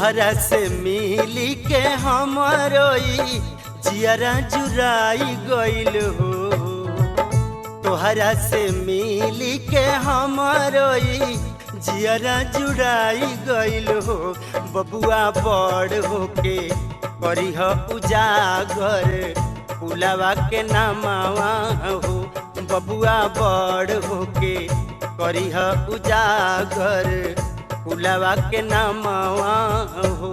तोहरा से मिली के हमरो जियरा जुराई गइल हो। तोहरा से मिली के हमरो जियरा जुड़ाई गइल हो। बबुआ बड़ होके करीह उजागर पुलावा के नामावा हो। बबुआ बड़ होके करीह उजागर पुलावा के नामावा हो।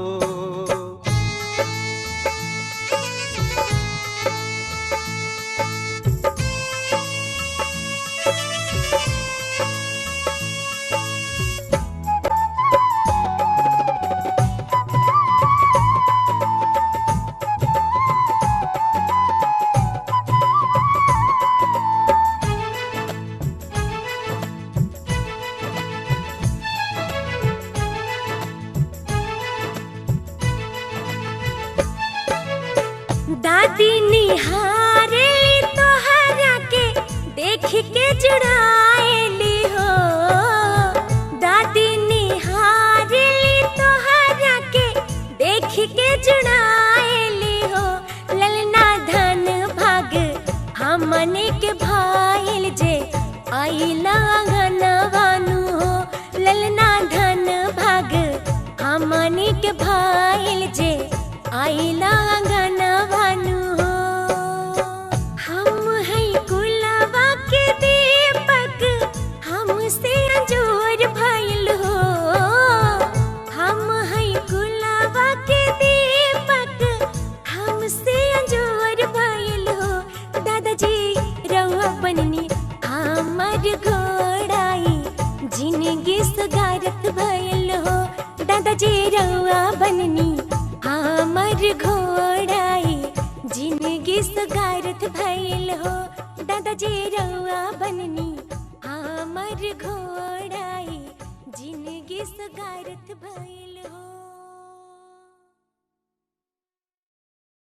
दादी निहारे तोहरा के देख के जुड़ाएली हो। दादी निहारे तोहरा के देख के जुड़ाएली हो। ललना धन भाग हमने के भाईल जे आइला आंगनवानु हो। ललना धन भाग हमने के भाईल जे आइला आंगनवानु हो। हम है कुलवा के दीपक हमसे अंजोर भइल हो। हम है कुलवा के दीपक हमसे अंजोर भइल हो। दादाजी रउआ बननी हमर घोड़ाई जिंदगी सुगारत भइल हो। दादाजी रउआ बननी हमर घोड़ाई जिंदगी सुगारत भइल हो। दादाजी रउआ बननी हमर घोड़ाई जिंदगी सुगारत भइल हो।